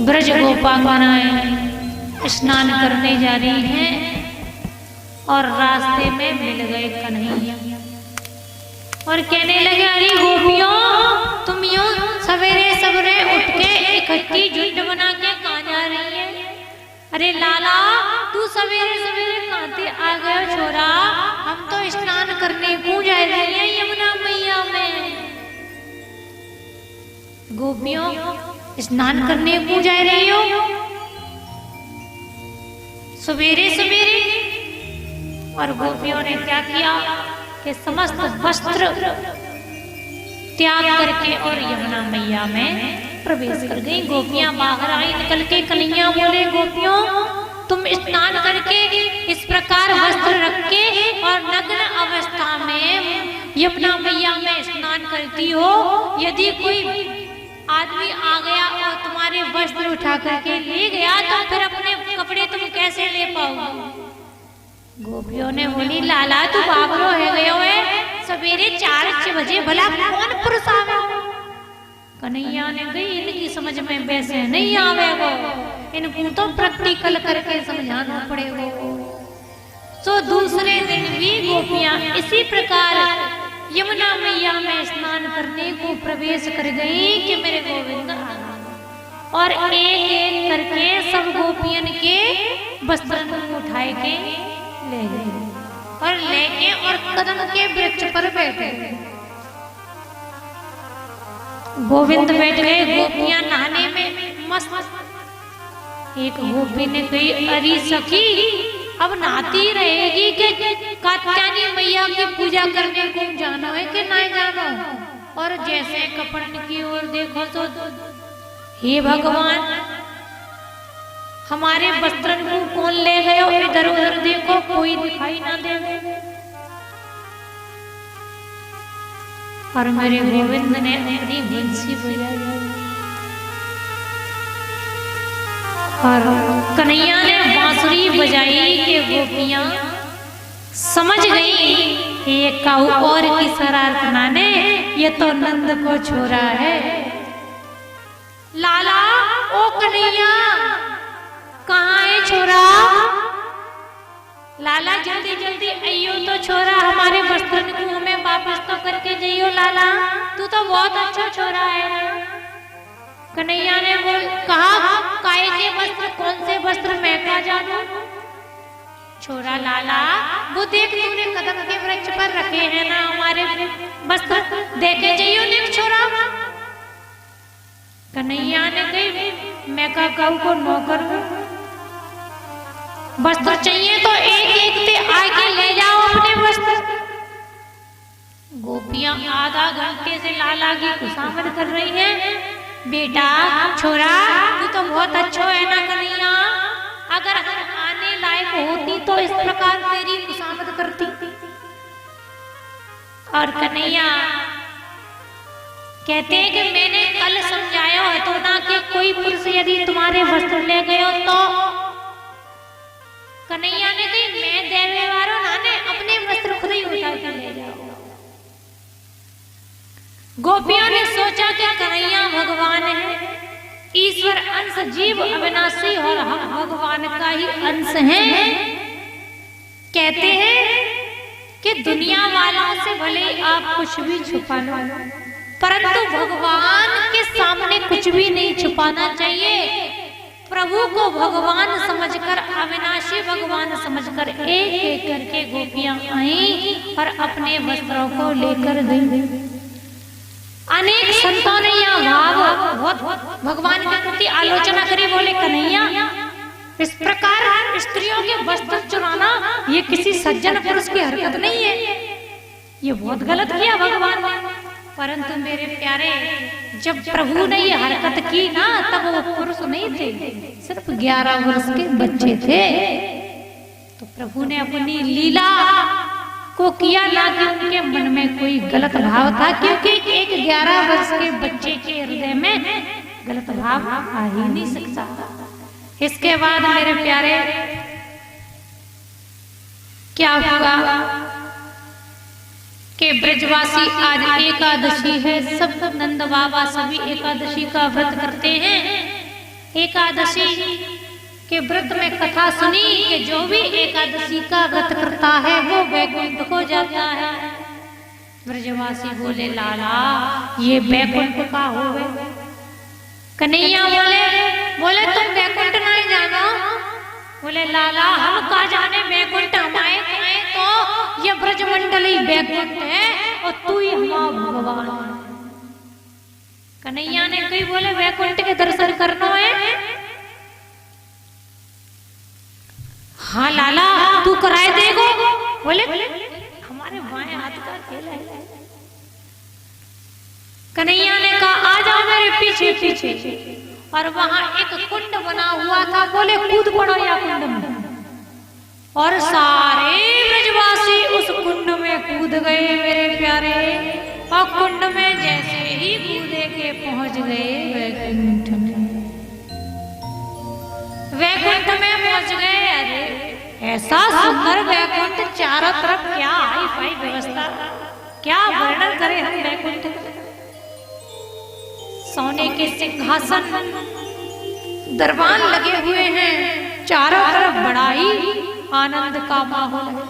ब्रज गोपांगनाएं स्नान करने जा रही हैं और रास्ते में मिल गए कन्हैया और कहने लगे, अरे गोपियों, तुम यूं सवेरे सवेरे उठ के इकट्ठी झुंड बना के कहाँ जा रही है? अरे लाला, तू सवेरे सवेरे कहाँ से आ गए छोरा? हम तो स्नान करने को जा रही है यमुना मैया में। गोपियों, स्नान करने को जा रही हो सवेरे सवेरे? और गोपियों ने क्या किया कि समस्त वस्त्र त्याग करके और यमुना मैया में प्रवेश कर गई। गोपियां बाहर आई निकल के। कन्हैया बोले, गोपियों, तुम स्नान करके इस प्रकार वस्त्र रख के और नग्न अवस्था में यमुना मैया में स्नान करती हो, यदि कोई आदमी आ गया और तुम्हारे वस्त्र उठा करके ले गया तो फिर अपने कपड़े तुम कैसे ले पाओगे? गोपियों ने बोली, लाला तू बाबरो है गयो है, सवेरे 4 बजे भला कौन पुरुष आवे? कन्हैया ने कही, इनकी समझ में वैसे नहीं आवेगो, इनको तो प्रैक्टिकल करके समझाना पड़ेगा। तो दूसरे दिन भी गोपियां इसी प्रकार यमुना मैया में स्नान करने को प्रवेश कर गई कि मेरे गोविंद, और एक एक करके सब गोपियन के वस्त्र उठाए के ले गए और लेके और कदम के वृक्ष पर बैठे। गोविंद बैठ गए, गोपियां नहाने में मस्त। एक गोपी ने कही, अरे सखी, अब नहाती रहेगी कि कात्यायनी मैया की पूजा करने को जाना है कि नहीं जाना? और जैसे कपट की ओर देखो तो हे भगवान, हमारे वस्त्र को कौन ले गए? इधर उधर देखो, कोई दिखाई ना दे। और मेरे गोविंद ने अपनी बंसी बजाई और कन्हैया ने बांसुरी बजाई कि गोपियां समझ गई कि ये काऊ और की शरारत नाने, ये तो नंद को छोरा है। लाला, ओ कन्हैया, कहाँ है छोरा? लाला जल्दी जल्दी आइयो तो छोरा, हमारे वस्त्र को हमें वापस तो करके जाइयो। लाला, तू तो बहुत अच्छा छोरा है। कन्हैया ने कहा, काहे के वस्त्र? कौन से वस्त्र? मैं क्या जानू छोरा। लाला, वो देख तूने कदम के वृक्ष पर रखे हैं ना हमारे वस्त्र, देखे जाइयो देख छोरा। कन्हैया ने कही, मैं का गऊ को नौकर हूं, वस्त्र चाहिए तो एक एक से आके ले जाओ अपने वस्त्र। गोपियां आधा घंटे से लाला की खुशामद कर रही हैं। बेटा, छोरा, तू तो बहुत अच्छा है ना कन्हैया, अगर हम आने लायक होती तो इस प्रकार तेरी खुशामद करती। और कन्हैया कहते हैं कि मैंने कल समझाया है तो ना कि कोई पुरुष यदि तुम्हारे वस्त्र ले गए तो। कन्हैया ने कही, मैं देवे वारो नाने, अपने वस्त्र खुद ही उठा कर ले जाओ। गोपियों ने सोचा कि कन्हैया भगवान है, ईश्वर अंश, जीव अविनाशी और हम भगवान का ही अंश हैं। कहते हैं कि दुनिया वालों से भले आप कुछ भी छुपा लो, परंतु भगवान के सामने कुछ भी नहीं छुपाना चाहिए। प्रभु को भगवान समझकर, अविनाशी भगवान समझकर एक एक करके गोपियां आई और अपने वस्त्रों को लेकर गई। अनेक संतों ने यह भाव भगवान के प्रति आलोचना करी। बोले, कन्हैया, इस प्रकार स्त्रियों के वस्त्र चुराना ये किसी सज्जन पुरुष की हरकत नहीं है, ये बहुत गलत किया भगवान ने। परंतु मेरे प्यारे, जब प्रभु ने ये हरकत की ना, तब वो पुरुष नहीं थे, सिर्फ 11 वर्ष के बच्चे थे। तो प्रभु ने अपनी लीला को किया, ना कि उनके मन में कोई गलत भाव था, क्योंकि एक 11 वर्ष के बच्चे के हृदय में गलत भाव आ ही नहीं सकता। इसके बाद मेरे प्यारे क्या हुआ कि ब्रजवासी आज एकादशी है, सब नंद बाबा सभी एकादशी का व्रत करते हैं। एकादशी के व्रत में कथा सुनी कि जो भी एकादशी का व्रत करता है वो वैकुंठ को जाता है। ब्रजवासी बोले लाला ये वैकुंठ का हो गए। कन्हैया बोले तुम वैकुंठ नहीं जानो। बोले लाला हम का जाने वैकुंठ हमारे तो ये ब्रजमंडली वैकुंठ है और तू ही हमारा भगवान। कन्हैया ने कही बोले वैकुंठ के दर्शन करना है। हाँ लाला तू कराए देगो। बोले हमारे बाएं हाथ का खेल है। कन्हैया ने कहा आ जाओ मेरे पीछे पीछे। और वहां एक कुंड बना हुआ था। बोले कूद पड़ो या कुंड में। और सारे ब्रजवासी उस कुंड में कूद गए मेरे प्यारे। और कुंड में जैसे ही कूदे के पहुंच गए वैकुंठ में। वैकुंठ में पहुंच गए। अरे ऐसा सुंदर वैकुंठ, चारों तरफ क्या हाई फाई व्यवस्था, क्या वर्णन करें हम वैकुंठ। सोने के सिंहासन, दरबान लगे हुए हैं, चारों तरफ बड़ा ही आनंद का माहौल है।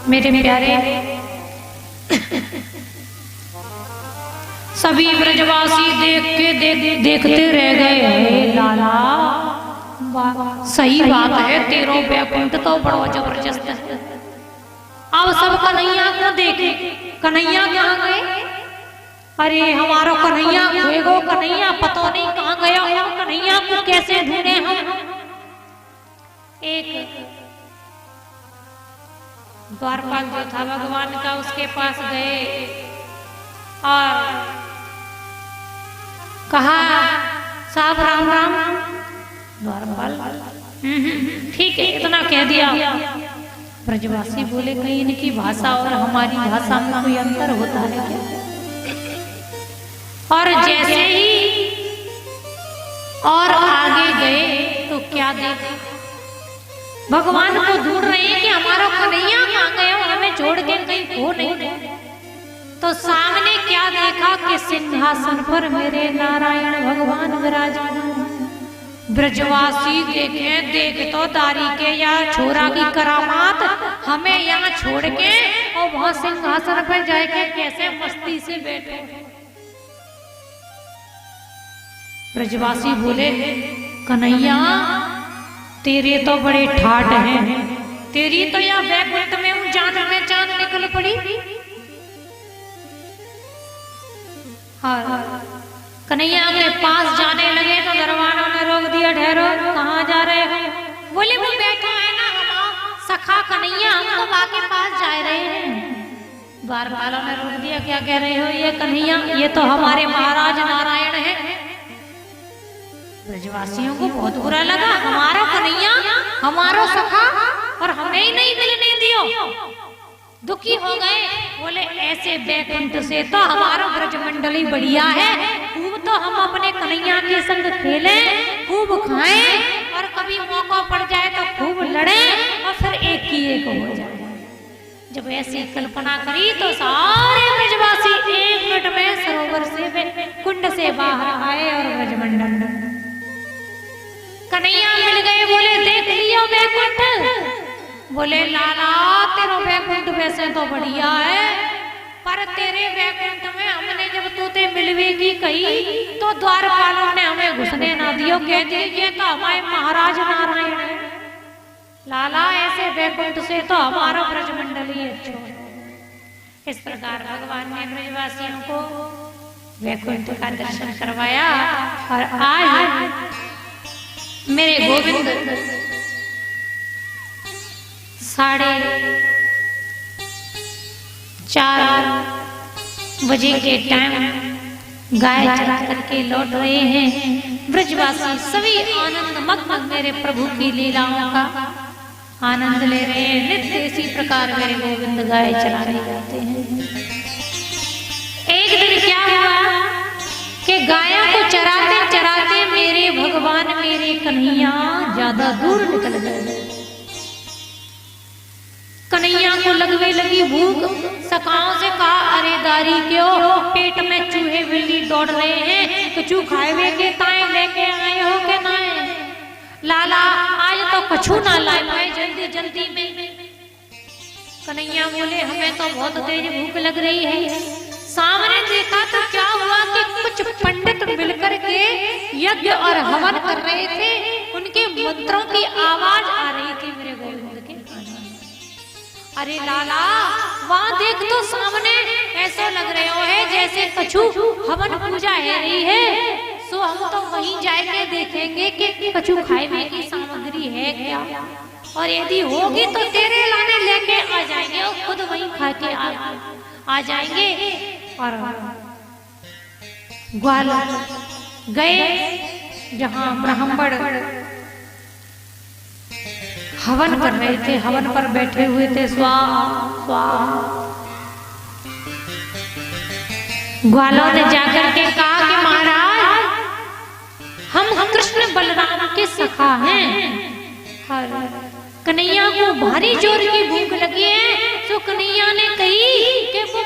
मेरे प्यारे सभी ब्रजवासी देखते रह गए। लाला सही बात है, तेरो वैकुंठ तो बड़ा जबरदस्त है। अब सब कन्हैया को देखे। कन्हैया कहाँ गए? अरे हमारा कन्हैया खोएगो, कन्हैया पता नहीं कहाँ गया हो। कन्हैया को कैसे ढूंढे हम। एक द्वारपाल जो था भगवान का, उसके पास गए और कहा साहब राम राम। द्वारपाल ठीक है इतना कह दिया। ब्रजवासी बोले कहीं इनकी भाषा और हमारी भाषा में कोई अंतर होता है क्या। और जैसे ही और आगे गए तो क्या देखा, भगवान को ढूंढ रहे हैं कि हमारा कन्हैया कहाँ गया, हमें छोड़ के कहीं हो नहीं। तो सामने क्या देखा कि सिंहासन पर मेरे नारायण भगवान विराजमान। ब्रजवासी देखे तो दारी के या छोरा की करामात, हमें यहाँ छोड़ के और वहां सिंहासन पर जाके कैसे मस्ती से बैठे। ब्रजवासी बोले कन्हैया तेरे तो बड़े ठाट हैं, तेरी तो या वैकुंठ में जान में जान निकल पड़ी। हाँ कन्हैया के पास जाने लगे तो दरबानों ने रोक दिया। ठहरो कहाँ जा रहे हो? बोले वो बैठा है ना हमारा सखा कन्हैया, हम तो माँ के पास जा रहे हैं। द्वारपालों ने रोक दिया। क्या कह रहे हो? ये कन्हैया ये तो हमारे महाराज नारायण है। ब्रजवासियों को बहुत बुरा लगा, हमारा कन्हैया हमारा सखा और हमें ही नहीं मिलने दियो। दुखी हो गए। बोले ऐसे वैकुंठ से तो हमारा ब्रजमंडली बढ़िया है। खूब तो हम अपने कन्हैया के संग खेलें, खूब खाएं और कभी मौका पड़ जाए तो खूब लड़ें और फिर एक ही एक हो जाए। जब ऐसी कल्पना करी तो सारे ब्रजवासी 1 मिनट में सरोवर से कुंड से बाहर आए और ब्रजमंडल कन्हैया मिल गए। बोले देख लियो वैकुंठ। बोले लाला तेरा वैकुंठ वैसे तो बढ़िया है, पर तेरे वैकुंठ में हमने जब तूते मिलवेगी कही तो द्वारपालों ने हमें घुसने ना दियो। कहते ये तो हमारे महाराज नारायण है। लाला ऐसे वैकुंठ से तो हमारा ब्रजमंडल ही अच्छा। इस प्रकार भगवान ने ब्रजवासियों को वैकुंठ का दर्शन करवाया। और आज मेरे गोविंद 4:30 बजे के टाइम गाय चरा करके लौट रहे हैं। ब्रजवासी सभी आनंद मग्न मेरे प्रभु की लीलाओं का आनंद ले रहे हैं। नित्य इसी प्रकार मेरे गोविंद गाय चराने जाते हैं। एक दिन क्या हुआ कि गायों को चराते चराते मेरे भगवान मेरे कन्हैया ज्यादा दूर निकल गए। कन्हैया को लगवे लगी भूख, सखाओं से कहा अरे दारी क्यों, पेट में चूहे बिल्ली दौड़ रहे हैं, कछु खाए के ताए लेके आए हो के नाए। लाला आज तो कछु ना लाए पाए जल्दी जल्दी में। कन्हैया बोले हमें तो बहुत तेज भूख लग रही है। सामने देखा तो क्या हुआ कि कुछ पंडित मिलकर के यज्ञ और हवन कर रहे थे, उनके मंत्रों की आवाज आ रही थी मेरे गोविंद के कानों में। अरे लाला वहां देख तो सामने ऐसा लग रहा है जैसे कछु हवन पूजा है रही है, तो हम तो वहीं जाके देखेंगे कि कछु खाने की सामग्री है क्या, और यदि होगी तो तेरे लाने लेके आ जाएंगे और खुद वहीं खा के आ जाएंगे। और ग्वाल गए जहां ब्राह्मण हवन कर रहे थे, हवन पर बैठे हुए थे। स्वाहा स्वाहा। ग्वालों ने जाकर के कहा कि महाराज हम कृष्ण बलराम के सखा हैं, कन्हैया को भारी जोर की भूख लगी है, तो कन्हैया ने कही कि वो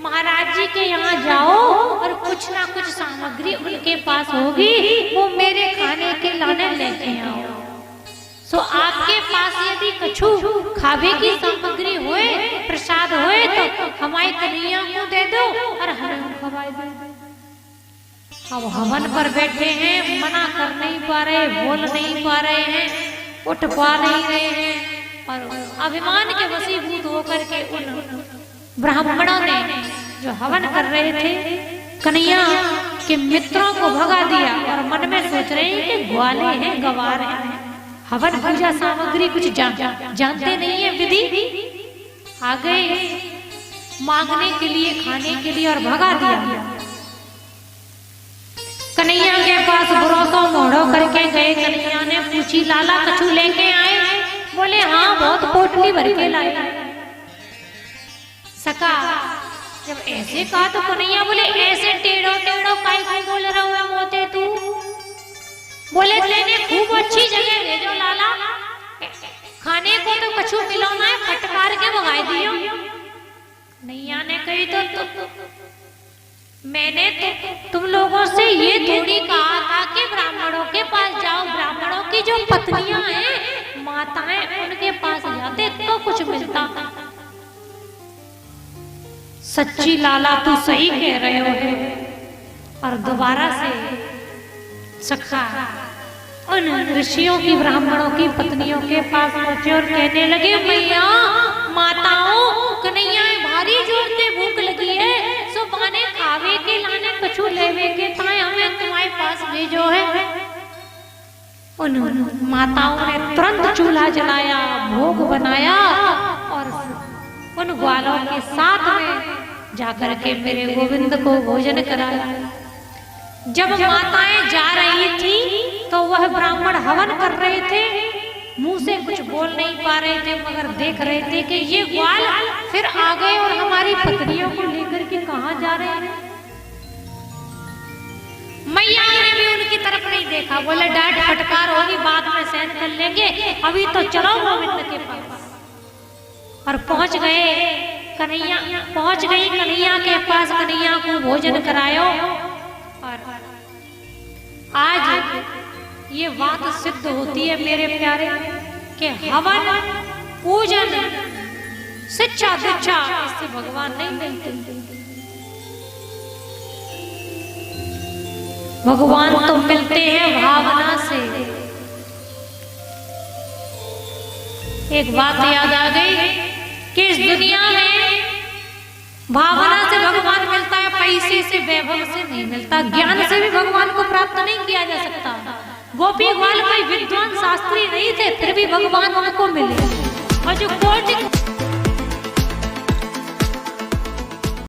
महाराज जी के यहाँ जाओ और कुछ ना कुछ सामग्री उनके पास होगी, वो मेरे खाने के लाने लेके आओ। तो आपके पास यदि कछु खावे की सामग्री होए, प्रसाद होए, तो हमारे कन्हैया को दे दो और हमें खवाए दो। अब हवन पर बैठे हैं, मना कर नहीं पा रहे, बोल नहीं पा रहे हैं, उठ पा नहीं रहे हैं, और अभिमान के वशीभूत होकर के उन ब्राह्मणों ने जो हवन कर रहे थे कन्हैया के मित्रों को भगा दिया, और मन में सोच रहे हैं कि ग्वाले हैं, गवार हैं, हवन पूजा सामग्री कुछ जानते नहीं है विधि। आ गए मांगने के लिए, खाने के लिए, और भगा दिया। कन्हैया के पास भरोसा मोड़ो करके गए। कन्हैया ने पूछी लाला कछु लेके आए? बोले हाँ बहुत पोटली भर के लाए। सका जब ऐसे कहा तो कन्हैया बोले ऐसे टेढ़ो टेढ़ो काय को बोल रहा हुआ मोते तू? बोले तेने खूब अच्छी जगह भेजो लाला, खाने को तो कछु मिलाना है, फटकार के भगा दियो। कन्हैया ने कही तो मैंने तो तुम लोगों से ये थोड़ी कहा था कि ब्राह्मणों के पास जाओ, ब्राह्मणों की जो पत्नियां हैं, माताएं, उनके पास जाते तो कुछ मिलता। सच्ची लाला तू सही कह रहे हो। और दोबारा से सखा उन ऋषियों की, ब्राह्मणों की पत्नियों के पास पहुंचे और कहने लगे मैया माताओं, कन्हैया भारी जोर से भूख लगी है, सो बाने खावे के लाने कछु लेवे के ताए हमें तुम्हारे पास भेजो है। उन माताओं ने तुरंत चूल्हा जलाया, भोग बनाया और उन ग्वालों के साथ में जाकर के मेरे गोविंद को भोजन कराया। जब माताएं जा रही थी तो वह ब्राह्मण हवन कर रहे थे, मुंह से कुछ बोल नहीं पा रहे थे, मगर देख रहे थे कि ये ग्वाल फिर आ गए और हमारी पत्नियों को लेकर के कहां जा रहे हैं। मैया ने भी उनकी तरफ नहीं देखा, बोले डांट फटकार होगी बाद में सहन कर लेंगे, अभी तो चलो गोविंद के पास। और पहुंच गए कन्हैया, पहुंच गई कन्हैया के पास, कन्हैया को भोजन करायो। और आज ये बात सिद्ध होती है मेरे प्यारे कि हवन पूजन शिक्षा दीक्षा इससे भगवान नहीं मिलते। भगवान तो मिलते हैं भावना से। एक बात याद आ गई कि इस दुनिया में भावना से भगवान मिलता है, पैसे से वैभव से नहीं मिलता, ज्ञान से भी भगवान को प्राप्त नहीं किया जा सकता। गोपी ग्वाल कोई विद्वान शास्त्री नहीं थे, फिर भी भगवान उनको मिले। और जो कोटि